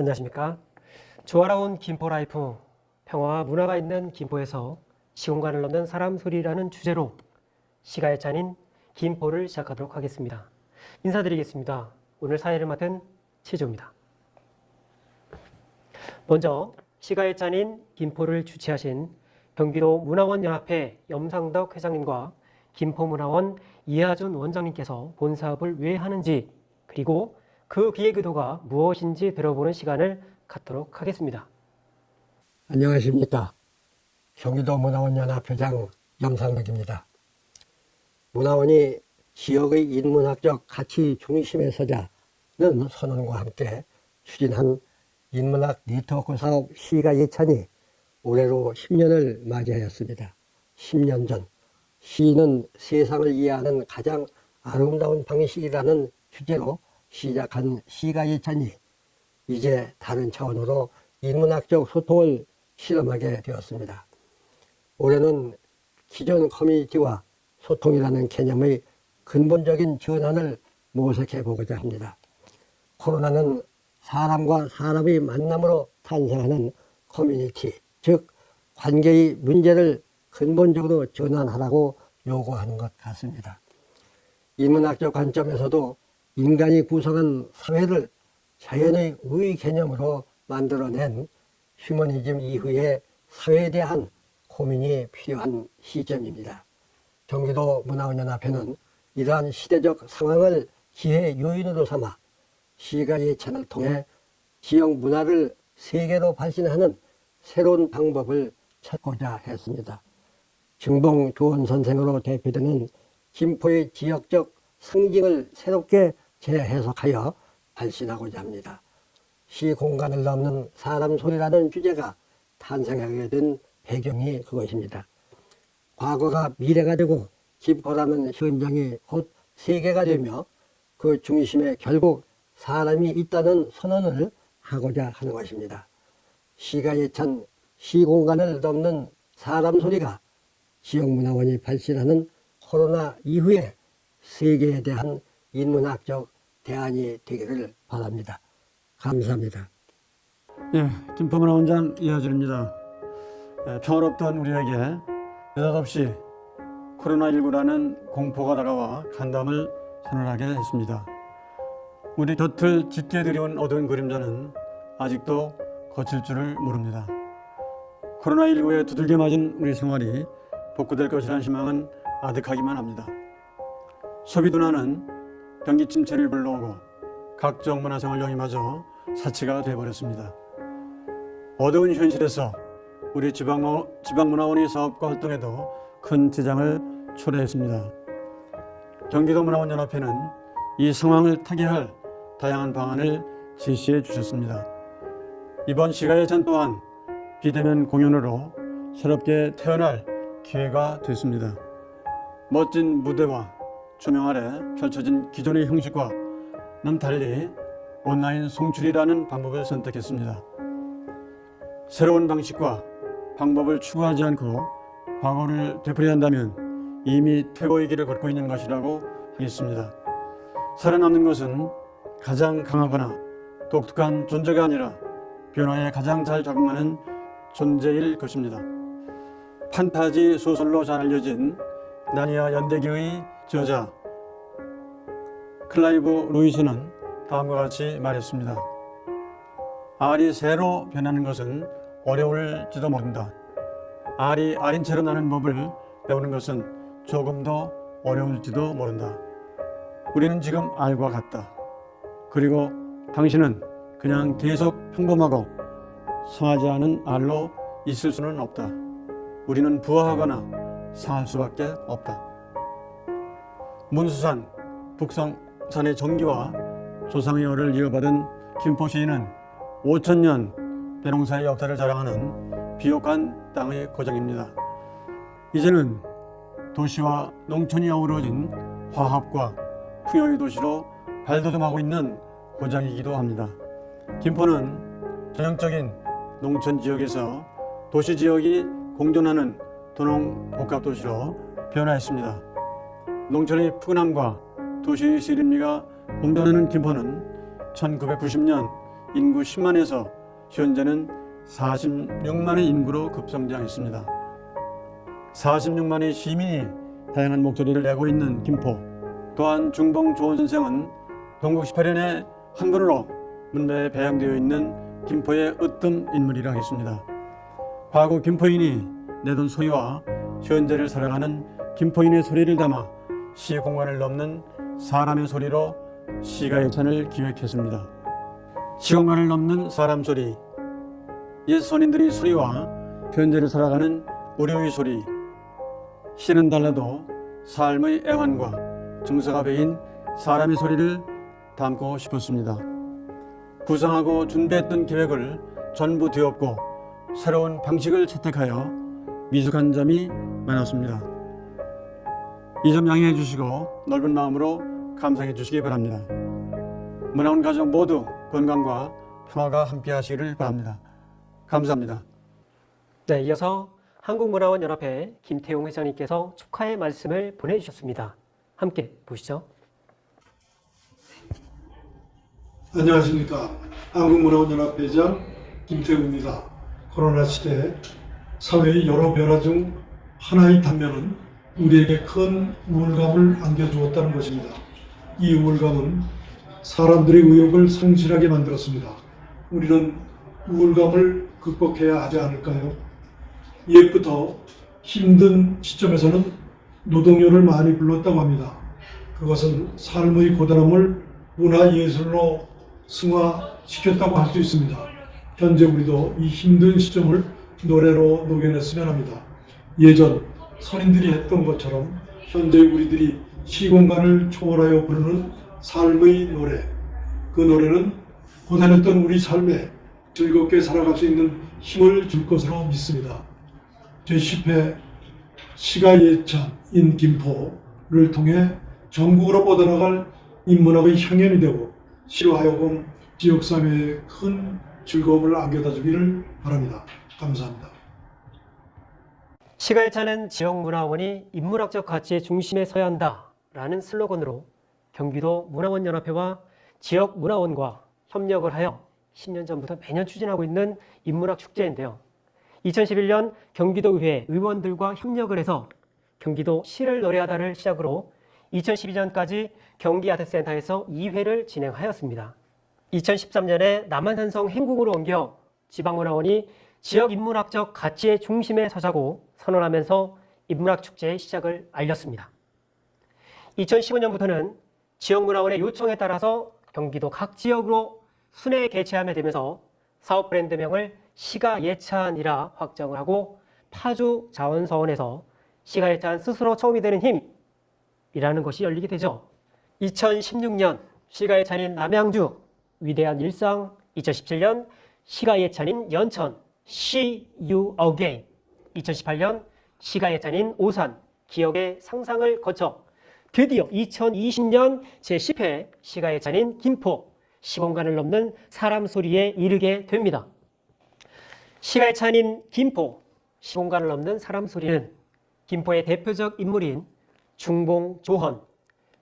안녕하십니까. 조화로운 김포라이프, 평화와 문화가 있는 김포에서 시공간을 넘는 사람 소리라는 주제로 시가의 짠인 김포를 시작하도록 하겠습니다. 인사드리겠습니다. 오늘 사회를 맡은 최조입니다. 먼저 시가의 짠인 김포를 주최하신 경기도 문화원연합회 염상덕 회장님과 김포문화원 이하준 원장님께서 본 사업을 왜 하는지, 그리고 그 기획의도가 무엇인지 들어보는 시간을 갖도록 하겠습니다. 안녕하십니까. 경기도 문화원연합회장 염상덕입니다. 문화원이 지역의 인문학적 가치 중심에 서자는 선언과 함께 추진한 인문학 네트워크 사업 시가 예찬이 올해로 10년을 맞이하였습니다. 10년 전 시는 세상을 이해하는 가장 아름다운 방식이라는 주제로 시작한 시가 예찬이 이제 다른 차원으로 인문학적 소통을 실험하게 되었습니다. 올해는 기존 커뮤니티와 소통이라는 개념의 근본적인 전환을 모색해 보고자 합니다. 코로나는 사람과 사람의 만남으로 탄생하는 커뮤니티, 즉 관계의 문제를 근본적으로 전환하라고 요구하는 것 같습니다. 인문학적 관점에서도 인간이 구성한 사회를 자연의 우위 개념으로 만들어낸 휴머니즘 이후의 사회에 대한 고민이 필요한 시점입니다. 경기도 문화원연합회는 이러한 시대적 상황을 기회 요인으로 삼아 시가 예찬을 통해 지역 문화를 세계로 발신하는 새로운 방법을 찾고자 했습니다. 증봉 조원 선생으로 대표되는 김포의 지역적 상징을 새롭게 재해석하여 발신하고자 합니다. 시 공간을 넘는 사람 소리라는 주제가 탄생하게 된 배경이 그것입니다. 과거가 미래가 되고 김포라는 현장이 곧 세계가 되며 그 중심에 결국 사람이 있다는 선언을 하고자 하는 것입니다. 시가 예찬 시 공간을 넘는 사람 소리가 지역문화원이 발신하는 코로나 이후의 세계에 대한 인문학적 대안이 되기를 바랍니다. 감사합니다. 예, 김포문화원장 이하준입니다. 평화롭던 우리에게 느닷없이 코로나19라는 공포가 다가와 간담을 선언하게 했습니다. 우리 곁을 짙게 들여온 어두운 그림자는 아직도 거칠 줄을 모릅니다. 코로나19에 두들겨 맞은 우리 생활이 복구될 것이라는 희망은 아득하기만 합니다. 소비 둔화는 경기 침체를 불러오고 각종 문화생활용이마저 사치가 되어버렸습니다. 어두운 현실에서 우리 지방문화원의 사업과 활동에도 큰 지장을 초래했습니다. 경기도 문화원연합회는 이 상황을 타개할 다양한 방안을 제시해 주셨습니다. 이번 시가 예찬 또한 비대면 공연으로 새롭게 태어날 기회가 됐습니다. 멋진 무대와 조명 아래 펼쳐진 기존의 형식과는 달리 온라인 송출이라는 방법을 선택했습니다. 새로운 방식과 방법을 추구하지 않고 과거를 되풀이한다면 이미 퇴보의 길을 걷고 있는 것이라고 하겠습니다. 살아남는 것은 가장 강하거나 독특한 존재가 아니라 변화에 가장 잘 적응하는 존재일 것입니다. 판타지 소설로 잘 알려진 나니아 연대기의 저자 클라이브 루이스는 다음과 같이 말했습니다. 알이 새로 변하는 것은 어려울지도 모른다. 알이 알인 채로 나는 법을 배우는 것은 조금 더 어려울지도 모른다. 우리는 지금 알과 같다. 그리고 당신은 그냥 계속 평범하고 성하지 않은 알로 있을 수는 없다. 우리는 부화하거나 상할 수밖에 없다. 문수산, 북성산의 정기와 조상의 열을 이어받은 김포시는 5000년 대농사의 역사를 자랑하는 비옥한 땅의 고장입니다. 이제는 도시와 농촌이 어우러진 화합과 풍요의 도시로 발돋움하고 있는 고장이기도 합니다. 김포는 전형적인 농촌 지역에서 도시 지역이 공존하는 도농 복합도시로 변화했습니다. 농촌의 푸근함과 도시의 시린미가 공존하는 김포는 1990년 인구 10만에서 현재는 46만의 인구로 급성장했습니다. 46만의 시민이 다양한 목소리를 내고 있는 김포. 또한 중봉 조원 선생은 동국 18년에 한글로 문배에 배양되어 있는 김포의 으뜸 인물이라 하겠습니다. 과거 김포인이 내던 소리와 현재를 살아가는 김포인의 소리를 담아 시 공간을 넘는 사람의 소리로 시가 예찬을 기획했습니다. 시공간을 넘는 사람 소리, 옛 선인들의 소리와 현재를 살아가는 우리의 소리, 시는 달라도 삶의 애환과 정서가 배인 사람의 소리를 담고 싶었습니다. 구상하고 준비했던 계획을 전부 뒤엎고 새로운 방식을 채택하여 미숙한 점이 많았습니다. 이 점 양해해 주시고 넓은 마음으로 감상해 주시기 바랍니다. 문화원 가족 모두 건강과 평화가 함께 하시기를 바랍니다. 감사합니다. 네, 이어서 한국문화원연합회 김태용 회장님께서 축하의 말씀을 보내주셨습니다. 함께 보시죠. 안녕하십니까. 한국문화원연합회장 김태웅입니다. 코로나 시대 사회의 여러 변화 중 하나의 단면은 우리에게 큰 우울감을 안겨주었다는 것입니다. 이 우울감은 사람들의 의욕을 상실하게 만들었습니다. 우리는 우울감을 극복해야 하지 않을까요? 옛부터 힘든 시점에서는 노동요를 많이 불렀다고 합니다. 그것은 삶의 고단함을 문화예술로 승화시켰다고 할 수 있습니다. 현재 우리도 이 힘든 시점을 노래로 녹여냈으면 합니다. 예전 선인들이 했던 것처럼 현재 우리들이 시공간을 초월하여 부르는 삶의 노래, 그 노래는 고단했던 우리 삶에 즐겁게 살아갈 수 있는 힘을 줄 것으로 믿습니다. 제10회 시가 예찬인 김포를 통해 전국으로 뻗어나갈 인문학의 향연이 되고 시로 하여금 지역사회에 큰 즐거움을 안겨다 주기를 바랍니다. 감사합니다. 시가 예찬은 지역문화원이 인문학적 가치의 중심에 서야 한다라는 슬로건으로 경기도 문화원연합회와 지역문화원과 협력을 하여 10년 전부터 매년 추진하고 있는 인문학 축제인데요. 2011년 경기도의회 의원들과 협력을 해서 경기도 시를 노래하다를 시작으로 2012년까지 경기아트센터에서 2회를 진행하였습니다. 2013년에 남한산성 행궁으로 옮겨 지방문화원이 지역 인문학적 가치의 중심에 서자고 선언하면서 인문학 축제의 시작을 알렸습니다. 2015년부터는 지역문화원의 요청에 따라서 경기도 각 지역으로 순회 개최하게 되면서 사업 브랜드명을 시가 예찬이라 확정을 하고 파주 자원서원에서 시가 예찬 스스로 처음이 되는 힘이라는 것이 열리게 되죠. 2016년 시가 예찬인 남양주 위대한 일상, 2017년 시가 예찬인 연천 See You Again, 2018년 시가 예찬인 오산 기억의 상상을 거쳐 드디어 2020년 제10회 시가 예찬인 김포 시공간을 넘는 사람 소리에 이르게 됩니다. 시가 예찬인 김포 시공간을 넘는 사람 소리는 김포의 대표적 인물인 중봉 조헌,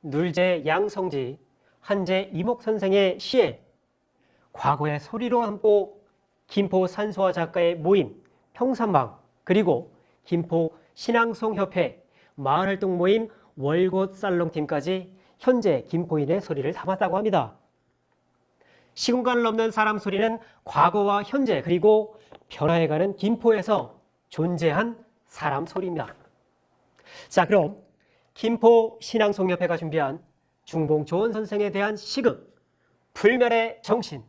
눌제 양성지, 한제 이목 선생의 시에 과거의 소리로 담고 김포 산소화 작가의 모임 평산방, 그리고 김포 신앙송협회 마을활동 모임 월곶 살롱팀까지 현재 김포인의 소리를 담았다고 합니다. 시공간을 넘는 사람 소리는 과거와 현재 그리고 변화해가는 김포에서 존재한 사람 소리입니다. 자, 그럼 김포 신앙송협회가 준비한 중봉 조헌 선생에 대한 시극 불멸의 정신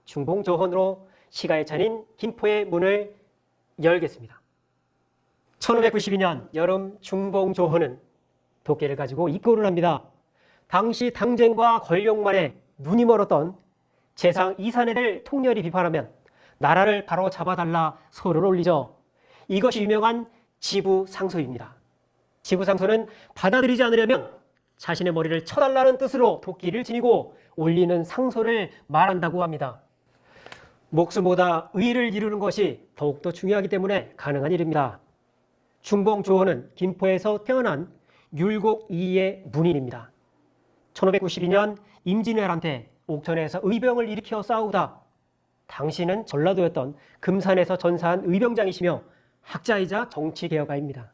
중봉 조헌으로 시가 예찬인 김포의 문을 열겠습니다. 1592년 여름 중봉 조헌은 도끼를 가지고 입고를 합니다. 당시 당쟁과 권력만에 눈이 멀었던 재상 이산해를 통렬히 비판하면 나라를 바로 잡아달라 소를 올리죠. 이것이 유명한 지부상소입니다. 지부상소는 받아들이지 않으려면 자신의 머리를 쳐달라는 뜻으로 도끼를 지니고 올리는 상소를 말한다고 합니다. 목숨보다 의를 이루는 것이 더욱더 중요하기 때문에 가능한 일입니다. 중봉 조헌은 김포에서 태어난 율곡 이의 문인입니다. 1592년 임진왜란때 옥천에서 의병을 일으켜 싸우다 당시는 전라도였던 금산에서 전사한 의병장이시며 학자이자 정치개혁가입니다.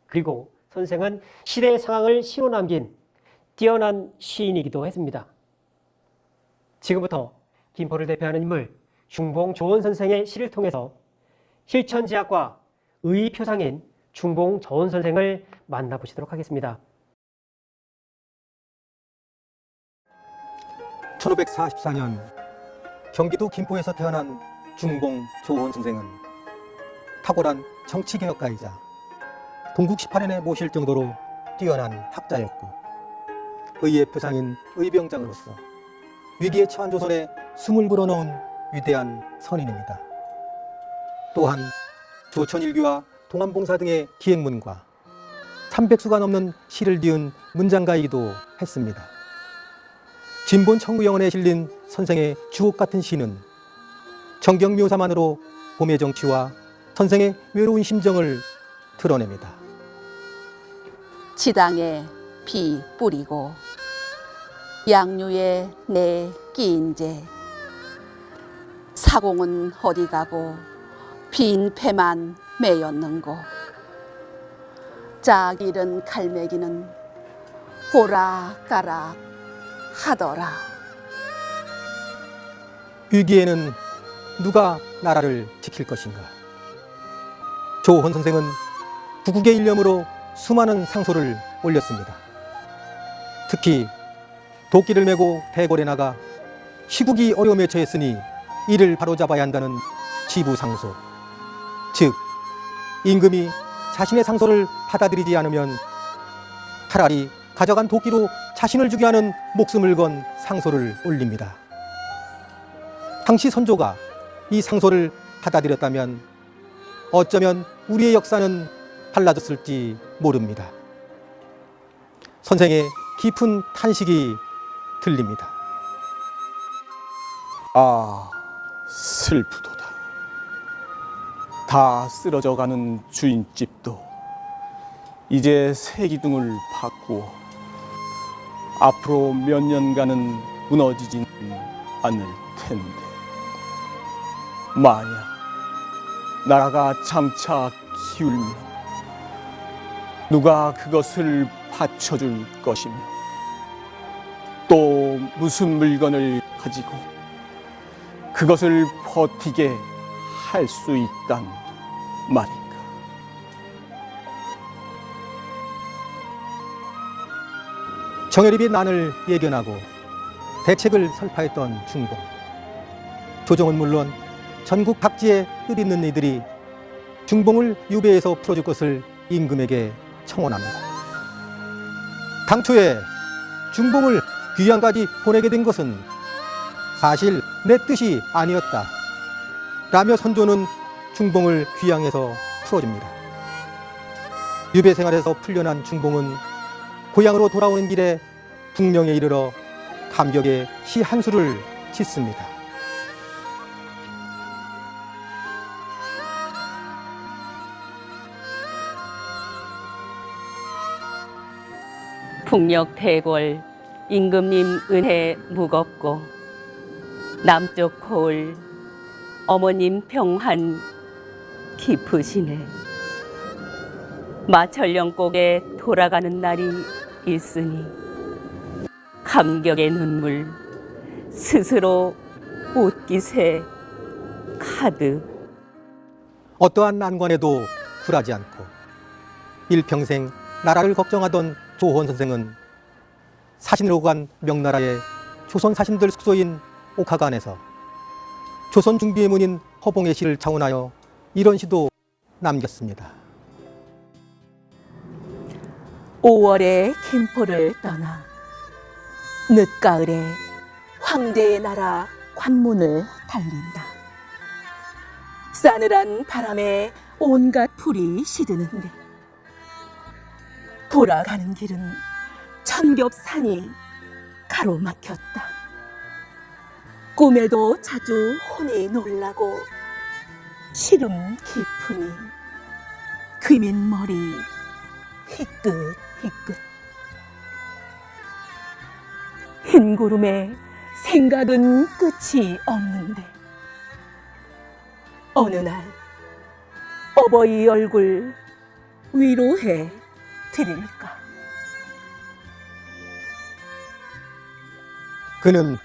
그리고 선생은 시대의 상황을 시로 남긴 뛰어난 시인이기도 했습니다. 지금부터 김포를 대표하는 인물 중봉 조원 선생의 시를 통해서 실천지학과 의표상인 중봉 조원 선생을 만나보시도록 하겠습니다. 1544년 경기도 김포에서 태어난 중봉 조원 선생은 탁월한 정치개혁가이자 동국 18연에 모실 정도로 뛰어난 학자였고 의의 표상인 의병장으로서 위기에 처한 조선에 숨을 불어넣은 위대한 선인입니다. 또한 조천일기와 동안봉사 등의 기행문과 300수가 넘는 시를 지은 문장가이기도 했습니다. 진본 청구영언에 실린 선생의 주옥같은 시는 정경묘사만으로 봄의 정취와 선생의 외로운 심정을 드러냅니다. 지당에 비 뿌리고 양류에 내 끼인제 사공은 어디 가고 빈 패만 매였는고 짝이른 갈매기는 오락가락 하더라. 위기에는 누가 나라를 지킬 것인가? 조원 선생은 구국의 일념으로 수많은 상소를 올렸습니다. 특히 도끼를 메고 대궐에 나가 시국이 어려움에 처했으니 이를 바로잡아야 한다는 지부상소, 즉 임금이 자신의 상소를 받아들이지 않으면 차라리 가져간 도끼로 자신을 죽게 하는 목숨을 건 상소를 올립니다. 당시 선조가 이 상소를 받아들였다면 어쩌면 우리의 역사는 달라졌을지 모릅니다. 선생의 깊은 탄식이 들립니다. 아, 슬프도다. 다 쓰러져가는 주인집도 이제 새 기둥을 바꾸어 앞으로 몇 년간은 무너지진 않을 텐데, 만약 나라가 장차 기울면 누가 그것을 받쳐줄 것이며 또 무슨 물건을 가지고 그것을 버티게 할 수 있단 말인가. 정예립의 난을 예견하고 대책을 설파했던 중봉. 조정은 물론 전국 각지에 뜻있는 이들이 중봉을 유배에서 풀어줄 것을 임금에게 청원합니다. 당초에 중봉을 귀양까지 보내게 된 것은 사실 내 뜻이 아니었다 라며 선조는 중봉을 귀양에서 풀어줍니다. 유배 생활에서 풀려난 중봉은 고향으로 돌아오는 길에 북령에 이르러 감격의 시 한 수를 짓습니다. 북녘 대궐 임금님 은혜 무겁고 남쪽 고을 어머님 평한 깊으시네. 마천령곡에 돌아가는 날이 있으니 감격의 눈물 스스로 옷깃에 가득. 어떠한 난관에도 굴하지 않고 일평생 나라를 걱정하던 조원 선생은 사신으로 간 명나라의 조선 사신들 숙소인 옥화관에서 조선 중비의 문인 허봉의 시를 자원하여 이런 시도 남겼습니다. 5월에 김포를 떠나 늦가을에 황제의 나라 관문을 달린다. 싸늘한 바람에 온갖 풀이 시드는데 돌아가는 길은 천겹산이 가로막혔다. 꿈에도 자주 혼이 놀라고 시름 깊으니 귀민 머리 희끗희끗. 흰 구름에 생각은 끝이 없는데 어느 날 어버이 얼굴 위로해 드릴까? 그는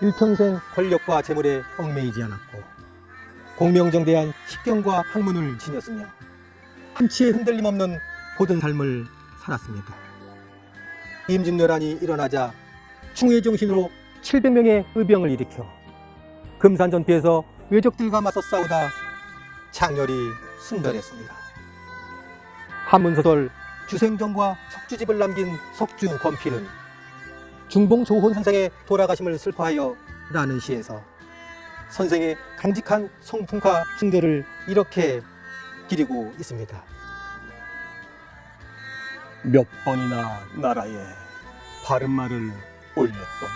일평생 권력과 재물에 얽매이지 않았고 공명정대한 식견과 학문을 지녔으며 한치의 흔들림 없는 고든 삶을 살았습니다. 임진왜란이 일어나자 충의 정신으로 700명의 의병을 일으켜 금산전투에서 외적들과 맞서 싸우다 장렬히 순별했습니다. 한문소설 주생정과 석주집을 남긴 석주 권필은 중봉 조혼 선생의 돌아가심을 슬퍼하여 라는 시에서 선생의 강직한 성품과 중대를 이렇게 기리고 있습니다. 몇 번이나 나라에 바른 말을 올렸던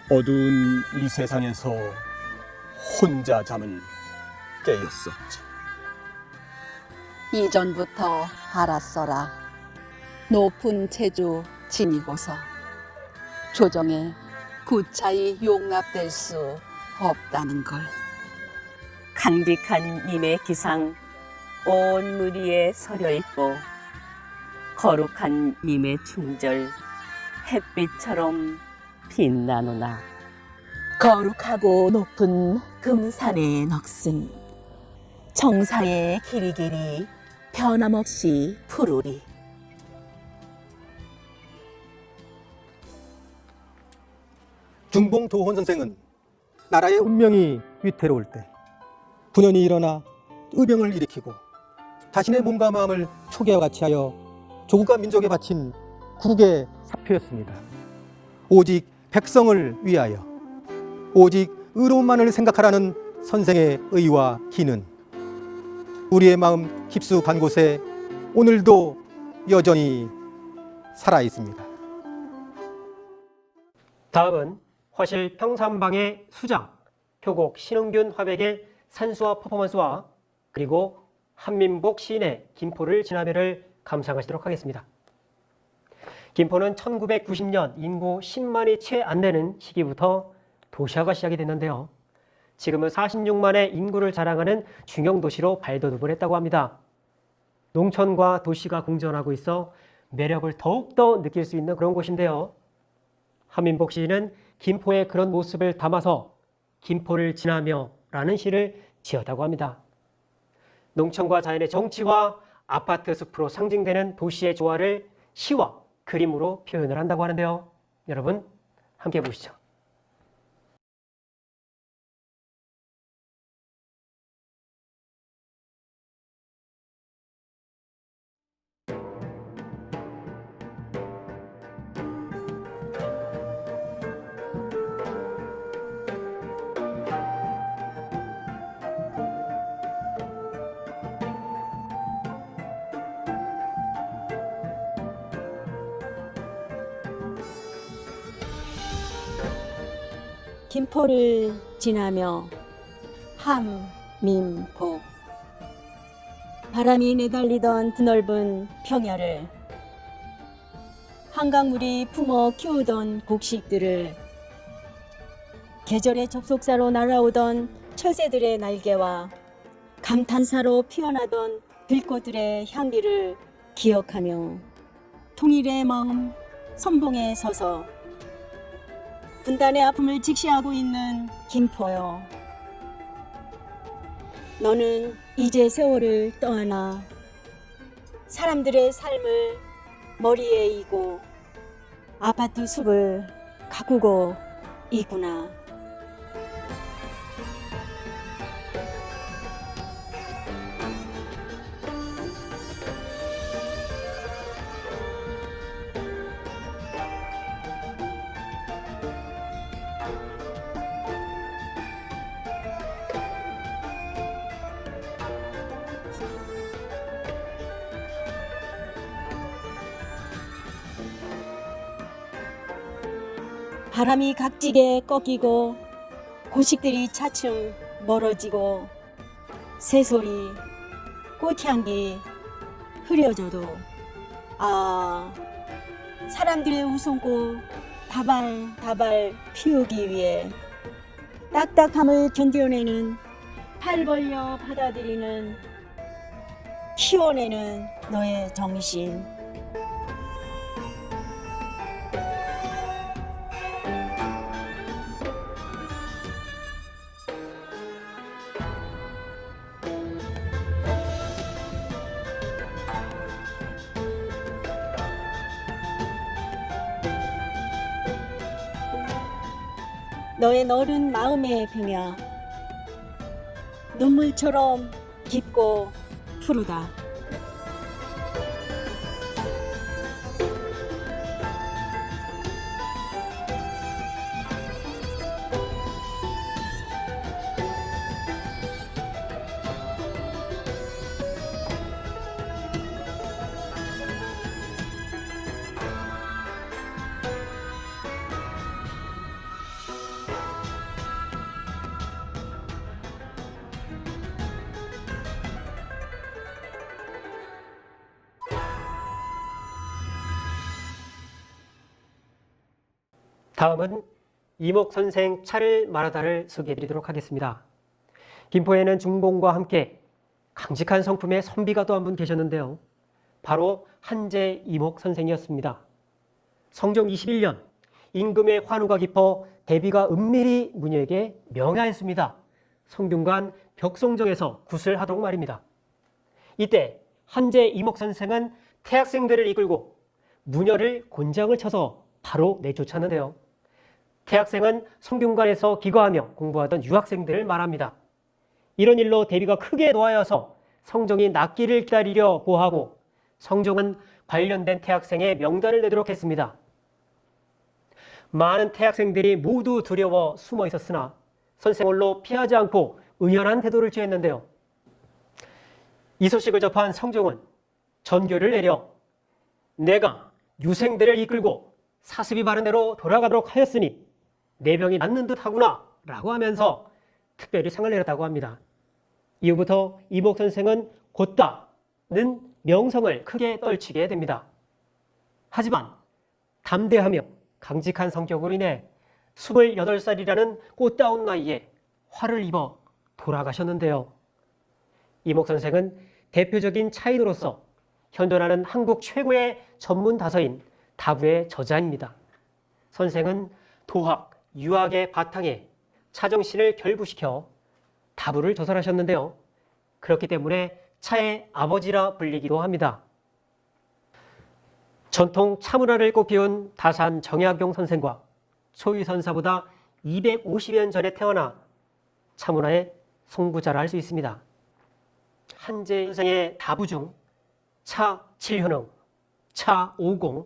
거. 어두운 이 세상에서 혼자 잠을 깨었었지. 이전부터 알았어라. 높은 체주 지니고서 조정에 구차히 용납될 수 없다는 걸. 강직한 님의 기상 온 무리에 서려 있고 거룩한 님의 충절 햇빛처럼 빛나노나. 거룩하고 높은 금산의 넋은 정사의 길이길이 변함없이 푸르리. 중봉 조혼 선생은 나라의 운명이 위태로울 때 분연히 일어나 의병을 일으키고 자신의 몸과 마음을 초계와 같이 하여 조국과 민족에 바친 국의 사표였습니다. 오직 백성을 위하여 오직 의로움만을 생각하라는 선생의 의와 기는 우리의 마음 깊숙한 곳에 오늘도 여전히 살아 있습니다. 다음은 화실 평산방의 수장, 효곡 신흥균 화백의 산수와 퍼포먼스와 그리고 한민복 시인의 김포를 지나며를 감상하시도록 하겠습니다. 김포는 1990년 인구 10만이 채 안 되는 시기부터 도시화가 시작이 됐는데요. 지금은 46만의 인구를 자랑하는 중형 도시로 발돋움을 했다고 합니다. 농촌과 도시가 공존하고 있어 매력을 더욱더 느낄 수 있는 그런 곳인데요. 한민복 시인은 김포의 그런 모습을 담아서 김포를 지나며 라는 시를 지었다고 합니다. 농촌과 자연의 정취와 아파트 숲으로 상징되는 도시의 조화를 시와 그림으로 표현을 한다고 하는데요. 여러분 함께 보시죠. 김포를 지나며 함민복. 바람이 내달리던 드넓은 평야를, 한강물이 품어 키우던 곡식들을, 계절의 접속사로 날아오던 철새들의 날개와 감탄사로 피어나던 들꽃들의 향기를 기억하며 통일의 마음 선봉에 서서 분단의 아픔을 직시하고 있는 김포여, 너는 이제 세월을 떠안아 사람들의 삶을 머리에 이고 아파트 숲을 가꾸고 있구나. 바람이 각지게 꺾이고 고식들이 차츰 멀어지고 새소리, 꽃향기 흐려져도 사람들의 웃음꽃 다발다발 피우기 위해 딱딱함을 견뎌내는 팔 벌려 받아들이는 키워내는 너의 정신. 너의 너른 마음의 병야 눈물처럼 깊고 푸르다. 다음은 이목 선생 차를 말하다를 소개해드리도록 하겠습니다. 김포에는 중봉과 함께 강직한 성품의 선비가 또 한 분 계셨는데요. 바로 한제 이목 선생이었습니다. 성종 21년 임금의 환우가 깊어 대비가 은밀히 무녀에게 명하였습니다. 성균관 벽송정에서 굿을 하도록 말입니다. 이때 한제 이목 선생은 태학생들을 이끌고 무녀를 곤장을 쳐서 바로 내쫓았는데요. 태학생은 성균관에서 기거하며 공부하던 유학생들을 말합니다. 이런 일로 대비가 크게 놓아여서 성종이 낫기를 기다리려 보하고 성종은 관련된 태학생의 명단을 내도록 했습니다. 많은 태학생들이 모두 두려워 숨어 있었으나 선생 홀로 피하지 않고 의연한 태도를 취했는데요. 이 소식을 접한 성종은 전교를 내려 내가 유생들을 이끌고 사습이 바른 대로 돌아가도록 하였으니 내 병이 낫는 듯 하구나 라고 하면서 특별히 상을 내렸다고 합니다. 이후부터 이목 선생은 곧다는 명성을 크게 떨치게 됩니다. 하지만 담대하며 강직한 성격으로 인해 28살이라는 꽃다운 나이에 화를 입어 돌아가셨는데요. 이목 선생은 대표적인 차인으로서 현존하는 한국 최고의 전문 다서인 다부의 저자입니다. 선생은 도학, 유학의 바탕에 차정신을 결부시켜 다부를 조설하셨는데요. 그렇기 때문에 차의 아버지라 불리기도 합니다. 전통 차문화를 꽃피운 다산 정약용 선생과 초유선사보다 250년 전에 태어나 차문화의 송부자라 할 수 있습니다. 한제 선생의 다부 중 차 7효능, 차 50,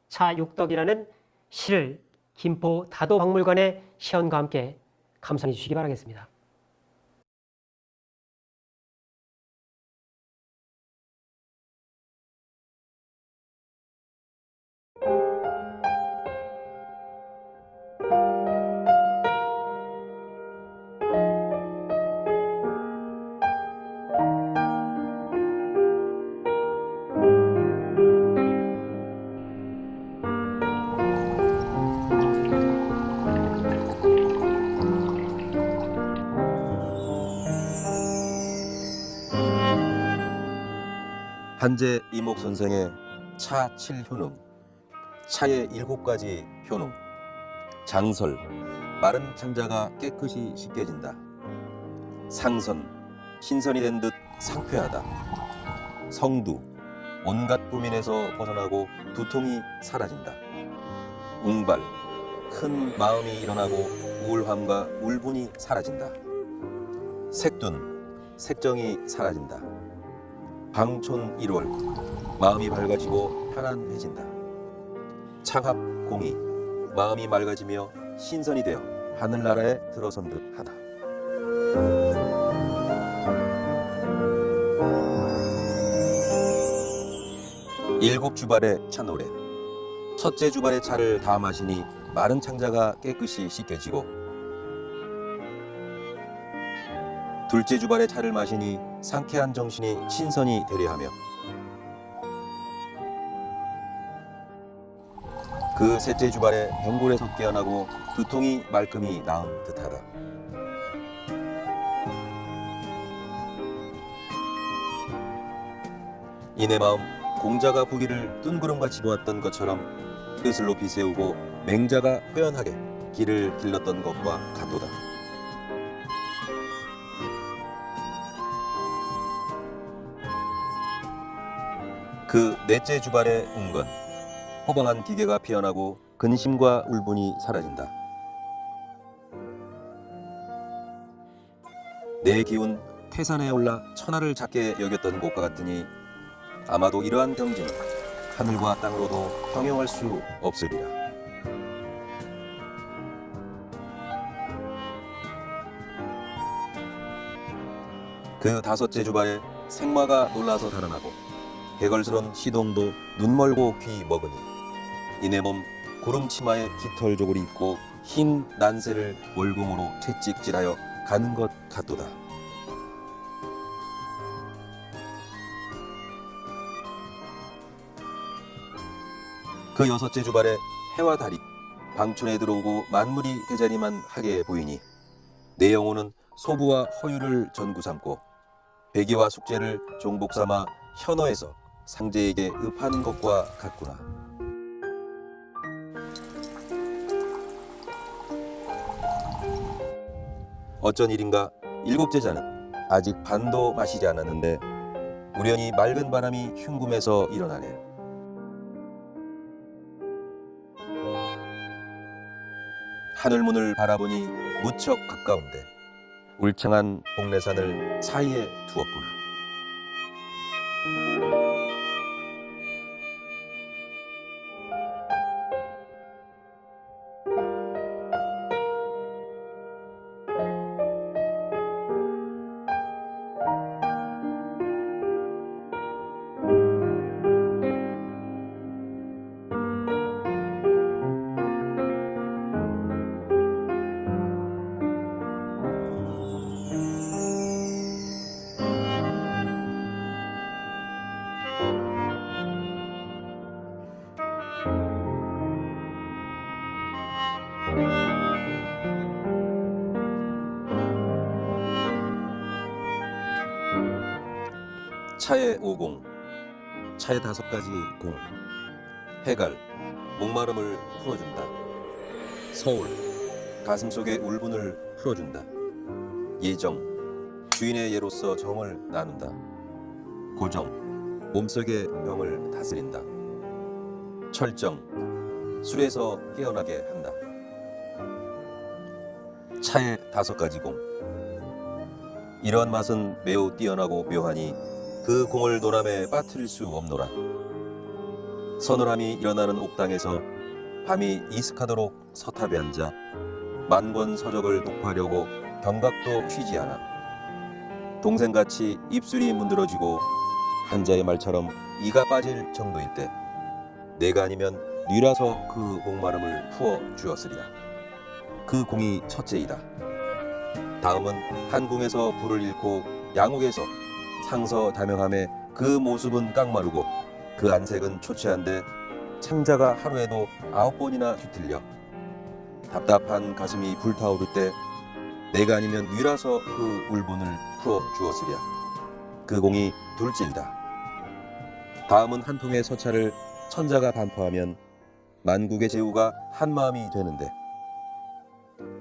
차 6덕이라는 시를 김포 다도박물관의 시연과 함께 감상해 주시기 바라겠습니다. 한제 이목 선생의 차 7효능, 차의 7가지 효능. 장설, 마른 창자가 깨끗이 씻겨진다. 상선, 신선이 된 듯 상쾌하다. 성두, 온갖 고민에서 벗어나고 두통이 사라진다. 웅발, 큰 마음이 일어나고 우울함과 울분이 사라진다. 색둔, 색정이 사라진다. 방촌 1월, 마음이 밝아지고 편안해진다. 창합 공의, 마음이 맑아지며 신선이 되어 하늘나라에 들어선 듯 하다. 일곱 주발의 차 노래. 첫째 주발의 차를 다 마시니 마른 창자가 깨끗이 씻겨지고, 둘째 주발의 차를 마시니 상쾌한 정신이 신선이 되려 하며, 그 셋째 주발에 병골에서 깨어나고 두통이 말끔히 나은 듯하다. 이내 마음 공자가 보기를 뜬구름같이 보았던 것처럼 뜻을 높이 세우고 맹자가 호연하게 길을 길렀던 것과 같도다. 그 넷째 주발의 운건, 호방한 기계가 피어나고 근심과 울분이 사라진다. 내 기운 태산에 올라 천하를 작게 여겼던 곳과 같으니 아마도 이러한 경지는 하늘과 땅으로도 형용할 수 없으리라. 그 다섯째 주발에 생마가 놀라서 달아나고 개걸스런 시동도 눈멀고 귀 먹으니 이내 몸 구름 치마에 깃털 조골이 입고 흰 난새를 월궁으로 채찍질하여 가는 것 같도다. 그 여섯째 주발에 해와 달이 방촌에 들어오고 만물이 대자리만 하게 보이니 내 영혼은 소부와 허유를 전구 삼고 배기와 숙제를 종복 삼아 현어에서 상제에게 읍하는 것과 같구나. 어쩐 일인가 일곱째 자는 아직 반도 마시지 않았는데 우연히 맑은 바람이 흉금에서 일어나네. 하늘문을 바라보니 무척 가까운데 울창한 복례산을 사이에 두었구나. 차의 5공, 차의 5가지 공. 해갈, 목마름을 풀어준다. 서울, 가슴속의 울분을 풀어준다. 예정, 주인의 예로서 정을 나눈다. 고정, 몸속의 병을 다스린다. 철정, 술에서 깨어나게 한다. 차의 5가지 공. 이러한 맛은 매우 뛰어나고 묘하니 그 공을 노람에 빠뜨릴 수 없노라. 서늘함이 일어나는 옥당에서 밤이 이슥하도록 서탑에 앉아 만권 서적을 독파하려고 경각도 쉬지 않아. 동생같이 입술이 문드러지고 한자의 말처럼 이가 빠질 정도일 때 내가 아니면 뉘라서 그 목마름을 풀어 주었으리라. 그 공이 첫째이다. 다음은 한궁에서 불을 잃고 양옥에서 상서다명함에 그 모습은 깡마르고 그 안색은 초췌한데 창자가 하루에도 9번이나 뒤틀려 답답한 가슴이 불타오를 때 내가 아니면 뉘라서 그 울분을 풀어 주었으랴. 그 공이 둘째이다. 다음은 한 통의 서차를 천자가 반포하면 만국의 제후가 한마음이 되는데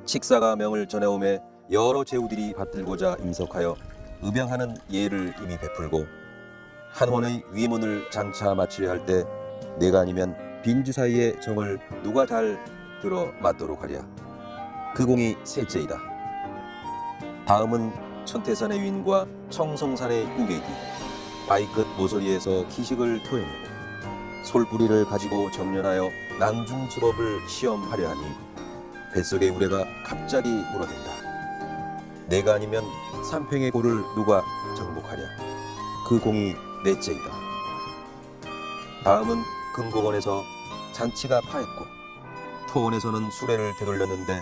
칙사가 명을 전해오매 여러 제후들이 받들고자 임석하여 의병하는 예를 이미 베풀고 한원의 위문을 장차 마치려 할 때 내가 아니면 빈주 사이의 정을 누가 잘 들어 맞도록 하랴. 그 공이 셋째이다. 다음은 천태산의 윈과 청성산의 꾸개기, 바위끝 모서리에서 기식을 토해내고 솔뿌리를 가지고 정련하여 낭중지법을 시험하려 하니 뱃속의 우레가 갑자기 울어댄다. 내가 아니면 삼팽의 고를 누가 정복하랴. 그 공이 넷째이다. 다음은 금고원에서 잔치가 파했고 토원에서는 수레를 되돌렸는데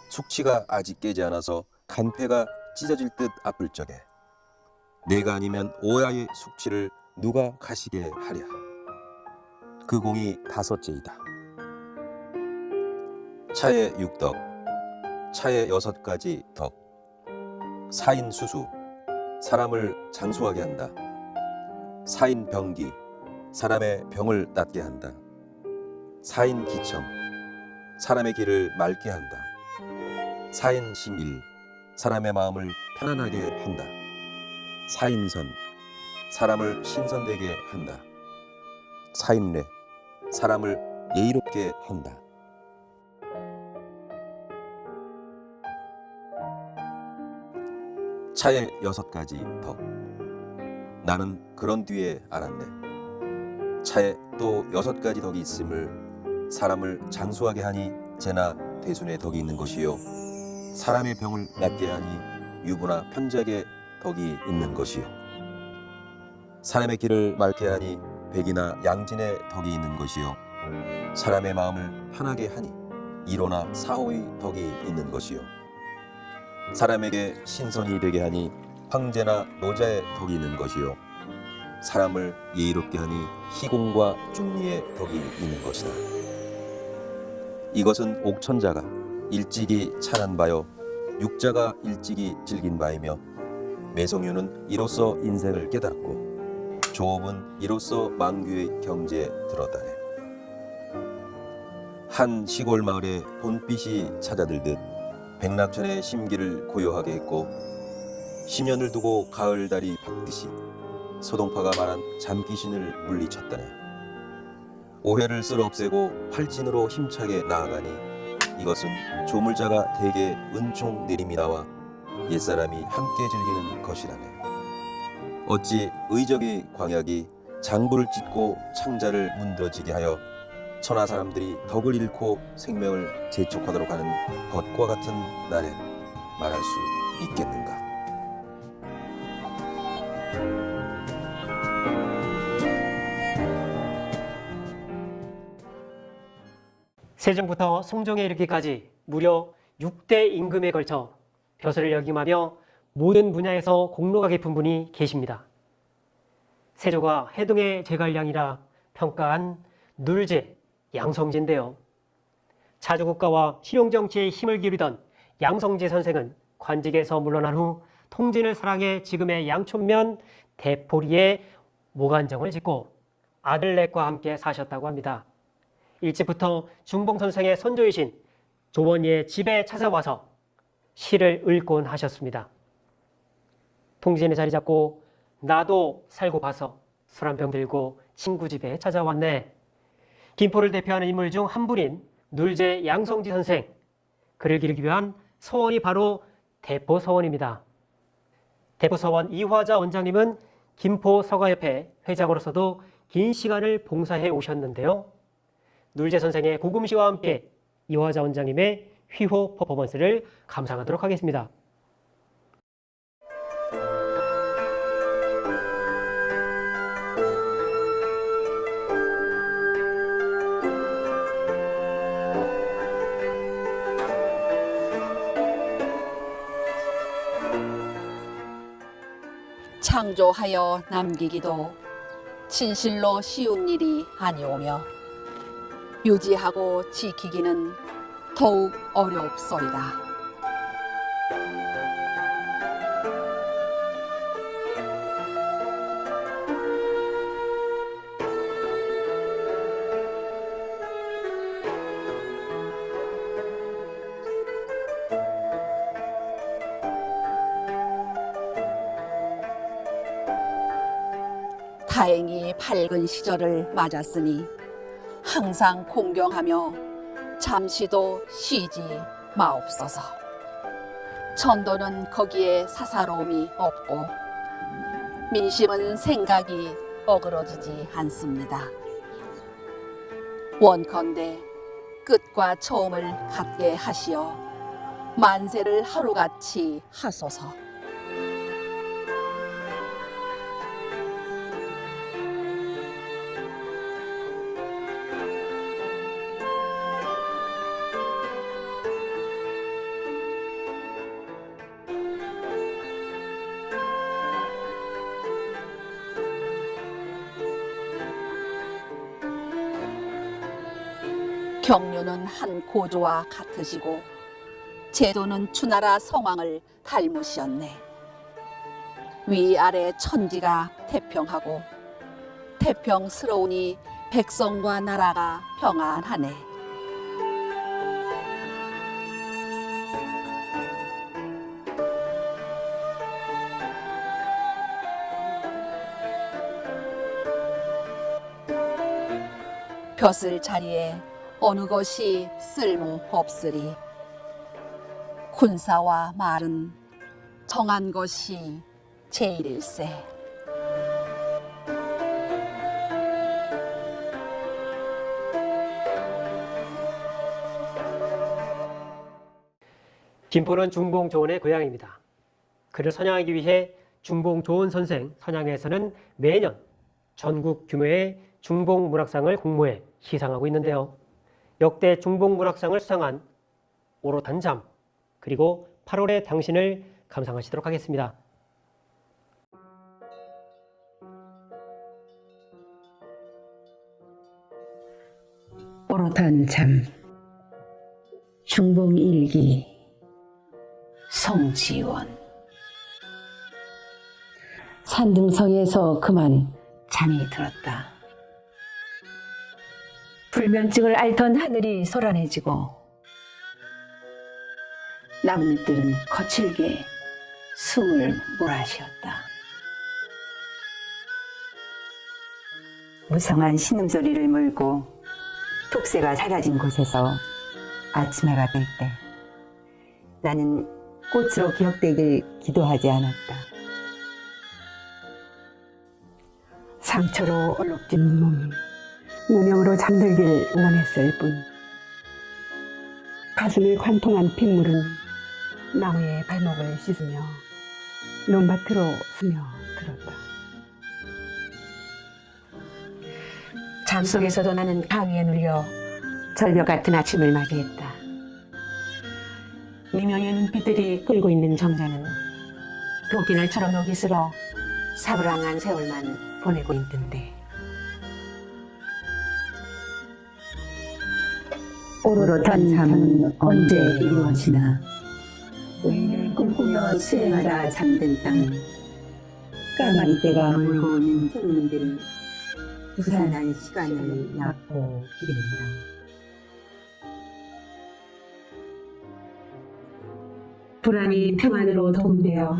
숙취가 아직 깨지 않아서 간패가 찢어질 듯 아플 적에 내가 아니면 오야의 숙취를 누가 가시게 하랴. 그 공이 다섯째이다. 차의 6덕, 차의 6가지 덕. 사인수수, 사람을 장수하게 한다. 사인 병기, 사람의 병을 낫게 한다. 사인 기청, 사람의 길을 맑게 한다. 사인 심일, 사람의 마음을 편안하게 한다. 사인선, 사람을 신선되게 한다. 사인례, 사람을 예의롭게 한다. 차에 6가지 덕. 나는 그런 뒤에 알았네. 차에 또 6가지 덕이 있음을 사람을 장수하게 하니 재나 대순의 덕이 있는 것이요 사람의 병을 낫게 하니 유부나 편작의 덕이 있는 것이요 사람의 길을 맑게 하니 백이나 양진의 덕이 있는 것이요 사람의 마음을 편하게 하니 이로나 사오의 덕이 있는 것이요 사람에게 신선이 되게 하니 황제나 노자의 덕이 있는 것이요 사람을 예의롭게 하니 희공과 중리의 덕이 있는 것이다. 이것은 옥천자가 일찍이 찬한 바요 육자가 일찍이 즐긴 바이며 매성유는 이로써 인생을 깨달았고 조업은 이로써 망규의 경지에 들었다네. 한 시골 마을에 봄빛이 찾아들듯 백낙천의 심기를 고요하게 했고 10년을 두고 가을달이 밝듯이 소동파가 말한 잠귀신을 물리쳤다네. 오해를 쓸어 없애고 활진으로 힘차게 나아가니 이것은 조물자가 대개 은총 내림이 나와 옛사람이 함께 즐기는 것이라네. 어찌 의적의 광약이 장부를 찢고 창자를 문드러지게 하여 천하 사람들이 덕을 잃고 생명을 재촉하도록 하는 것과 같은 날에 말할 수 있겠는가. 세종부터 성종에 이르기까지 무려 6대 임금에 걸쳐 벼슬을 역임하며 모든 분야에서 공로가 깊은 분이 계십니다. 세조가 해동의 제갈량이라 평가한 눌제, 양성제인데요. 자주국가와 실용정치에 힘을 기울이던 양성제 선생은 관직에서 물러난 후 통진을 사랑해 지금의 양촌면 대포리에 모간정을 짓고 아들 넷과 함께 사셨다고 합니다. 일찍부터 중봉 선생의 선조이신 조원희의 집에 찾아와서 시를 읊곤 하셨습니다. 통진에 자리 잡고 나도 살고 봐서 술 한 병 들고 친구 집에 찾아왔네. 김포를 대표하는 인물 중 한 분인 눌제 양성지 선생, 그를 기르기 위한 서원이 바로 대포서원입니다. 대포서원 이화자 원장님은 김포서가협회 회장으로서도 긴 시간을 봉사해 오셨는데요. 눌제 선생의 고금시와 함께 이화자 원장님의 휘호 퍼포먼스를 감상하도록 하겠습니다. 창조하여 남기기도 진실로 쉬운 일이 아니오며 유지하고 지키기는 더욱 어렵소이다. 다행히 밝은 시절을 맞았으니 항상 공경하며 잠시도 쉬지 마옵소서. 천도는 거기에 사사로움이 없고 민심은 생각이 어그러지지 않습니다. 원컨대 끝과 처음을 같게 하시어 만세를 하루같이 하소서. 경륜은 한 고조와 같으시고 제도는 주나라 성왕을 닮으셨네. 위아래 천지가 태평하고 태평스러우니 백성과 나라가 평안하네. 벼슬 자리에 어느 것이 쓸모 없으리. 군사와 말은 정한 것이 제일일세. 김포는 중봉조원의 고향입니다. 그를 선양하기 위해 중봉조원 선생 선양에서는 매년 전국 규모의 중봉문학상을 공모해 시상하고 있는데요. 역대 중봉문학상을 수상한 오롯한 잠, 그리고 8월의 당신을 감상하시도록 하겠습니다. 오롯한 잠, 중봉일기, 송지원. 산등성에서 그만 잠이 들었다. 불면증을 앓던 하늘이 소란해지고 나무들은 거칠게 숨을 몰아쉬었다. 무성한 신음소리를 물고 톡새가 사라진 곳에서 아침해가 될 때 나는 꽃으로 기억되길 기도하지 않았다. 상처로 얼룩진 몸이 무명으로 잠들길 원했을 뿐 가슴을 관통한 핏물은 나무의 발목을 씻으며 논밭으로 스며들었다. 잠속에서도 나는 가위에 눌려 절벽 같은 아침을 맞이했다. 미명의 눈빛들이 끌고 있는 정자는 도끼날처럼 녹이 슬어 사불항한 세월만 보내고 있던데. 오롯한 잠은 언제 이루어지나. 우리는 꿈꾸며 수행하다 잠든 땅, 까마귀 떼가 물고 오는 소문들이 부산한 시간을 얕고 기립니다. 불안이 평안으로 도움되어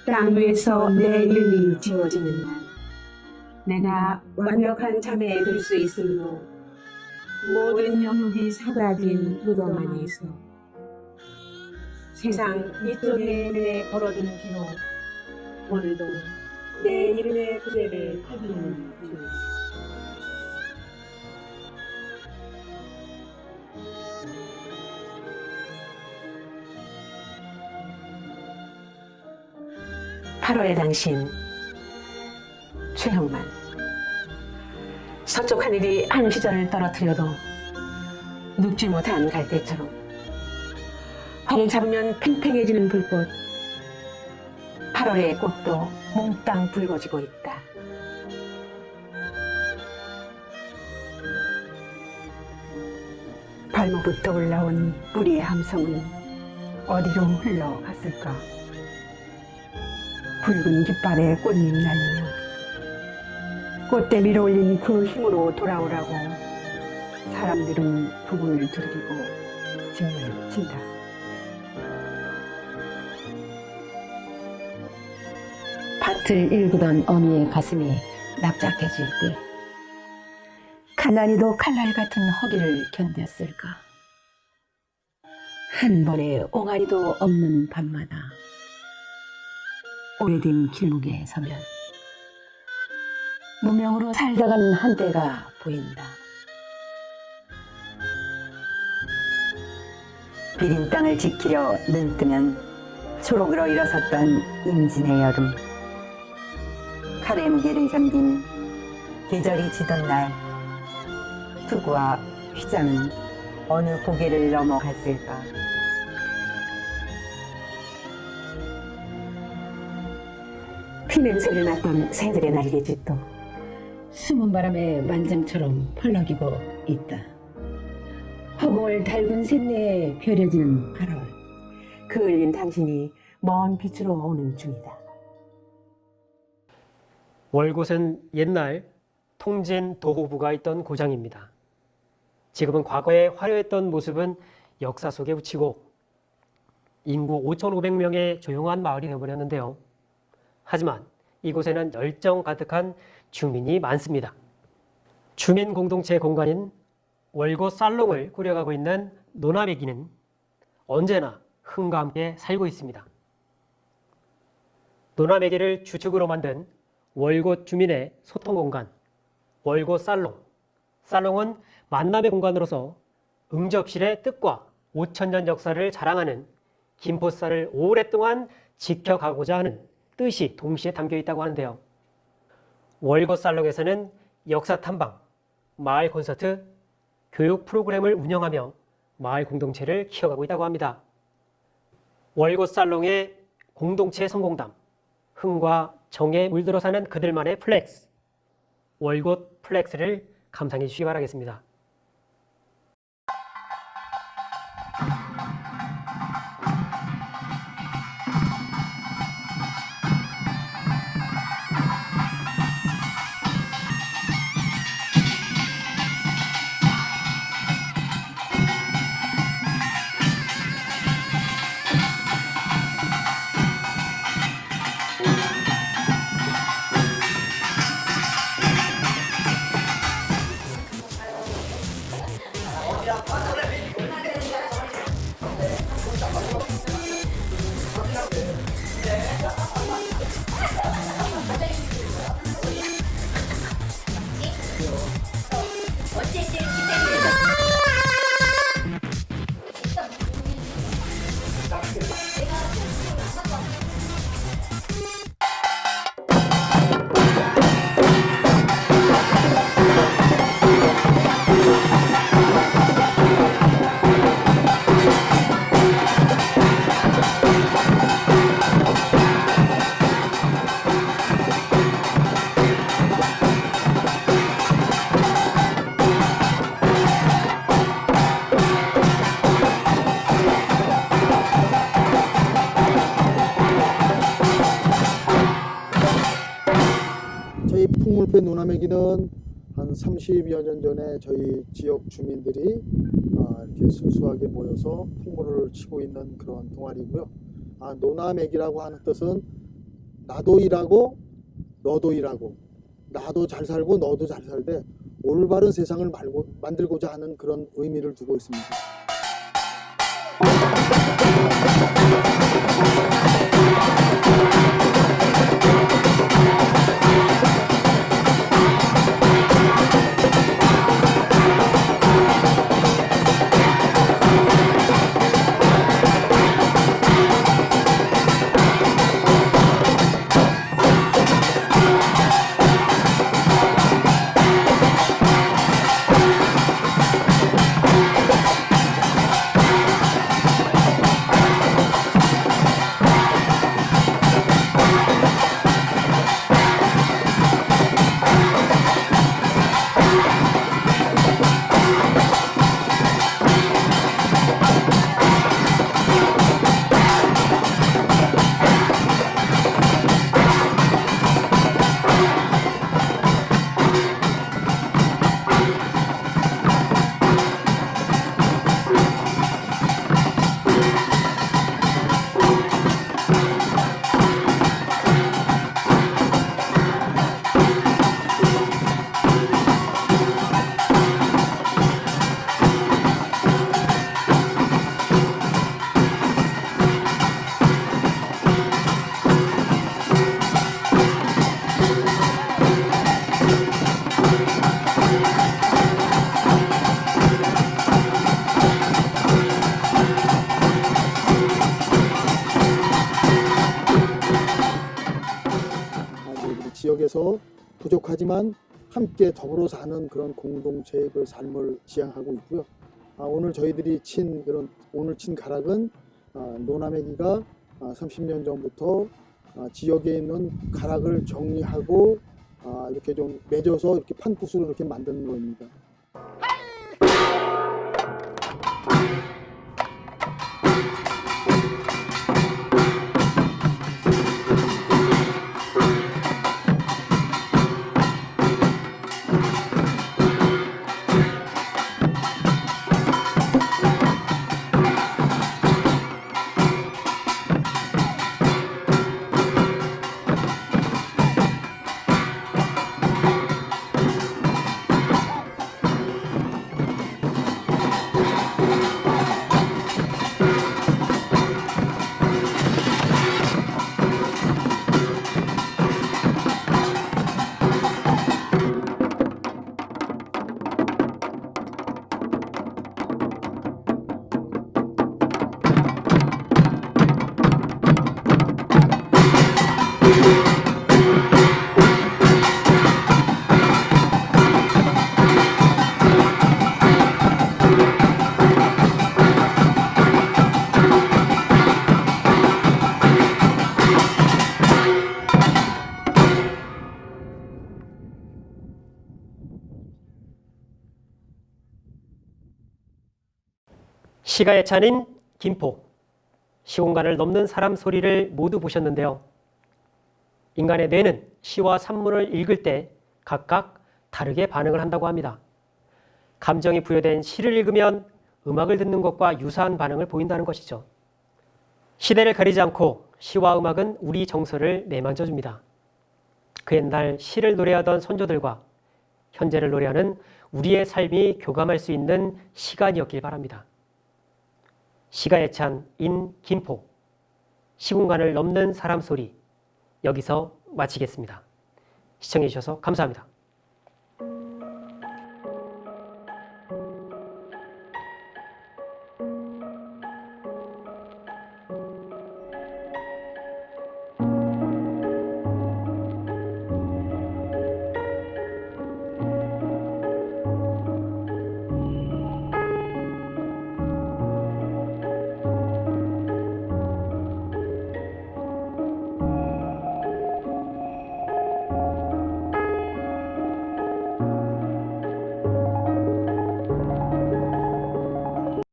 땅 위에서 내 이름이 지워지는 날, 내가 완벽한 잠에 들 수 있으므로 모든 영역이 사라진 무덤 안에서 세상 이쪽에 내 걸어든 길로 오늘도 내 이름의 그대를 타기는 중. (8월의) 당신 최형만. 서쪽 하늘이 한 시절을 떨어뜨려도 눕지 못한 갈대처럼 활을 잡으면 팽팽해지는 불꽃. 8월의 꽃도 몽땅 붉어지고 있다. 발목부터 올라온 뿌리의 함성은 어디로 흘러갔을까? 붉은 깃발에 꽃잎 날리며 꽃대 밀어 올린 그 힘으로 돌아오라고 사람들은 부부를 두드리고 징을 친다. 밭을 일구던 어미의 가슴이 납작해질 때 가난이도 칼날 같은 허기를 견뎠을까? 한 번의 옹알이도 없는 밤마다 오래된 길목에 서면 무명으로 살다가는 한때가 보인다. 비린 땅을 지키려 눈 뜨면 초록으로 일어섰던 임진의 여름. 칼의 무게를 견딘 계절이 지던 날, 투구와 휘장은 어느 고개를 넘어갔을까? 피냄새를 맡던 새들의 날개짓도 숨은 바람에 만장처럼 펄럭이고 있다. 허공을 달군 샘내에 벼려지는 8월. 그을린 당신이 먼 빛으로 오는 중이다. 월곶은 옛날 통진 도호부가 있던 고장입니다. 지금은 과거에 화려했던 모습은 역사 속에 묻히고 인구 5,500명의 조용한 마을이 되어버렸는데요. 하지만 이곳에는 열정 가득한 주민이 많습니다. 주민 공동체 공간인 월곶 살롱을 꾸려가고 있는 노나매기는 언제나 흥과 함께 살고 있습니다. 노나매기를 주축으로 만든 월곶 주민의 소통 공간, 월곶 살롱. 살롱은 만남의 공간으로서 응접실의 뜻과 5,000년 역사를 자랑하는 김포쌀을 오랫동안 지켜가고자 하는 뜻이 동시에 담겨 있다고 하는데요. 월곶 살롱에서는 역사 탐방, 마을 콘서트, 교육 프로그램을 운영하며 마을 공동체를 키워가고 있다고 합니다. 월곶 살롱의 공동체 성공담, 흥과 정에 물들어 사는 그들만의 플렉스, 월곶 플렉스를 감상해 주시기 바라겠습니다. 저희 풍물배 노나매기는 한 30여 년 전에 저희 지역 주민들이 이렇게 순수하게 모여서 풍물을 치고 있는 그런 동아리고요. 노나매기라고 하는 뜻은 나도 일하고 너도 일하고, 나도 잘 살고 너도 잘 살되 올바른 세상을 만들고자 하는 그런 의미를 두고 있습니다. 지역에서 부족하지만 함께 더불어 사는 그런 공동체의 그 삶을 지향하고 있고요. 오늘 저희들이 오늘 친 가락은 노나매기가 30년 전부터 지역에 있는 가락을 정리하고 이렇게 좀 맺어서 이렇게 판구스로 이렇게 만드는 겁니다. 시가의 찬인 김포, 시공간을 넘는 사람 소리를 모두 보셨는데요. 인간의 뇌는 시와 산문을 읽을 때 각각 다르게 반응을 한다고 합니다. 감정이 부여된 시를 읽으면 음악을 듣는 것과 유사한 반응을 보인다는 것이죠. 시대를 가리지 않고 시와 음악은 우리 정서를 내만져줍니다. 그 옛날 시를 노래하던 선조들과 현재를 노래하는 우리의 삶이 교감할 수 있는 시간이었길 바랍니다. 시가의 찬인 김포, 시공간을 넘는 사람 소리, 여기서 마치겠습니다. 시청해 주셔서 감사합니다.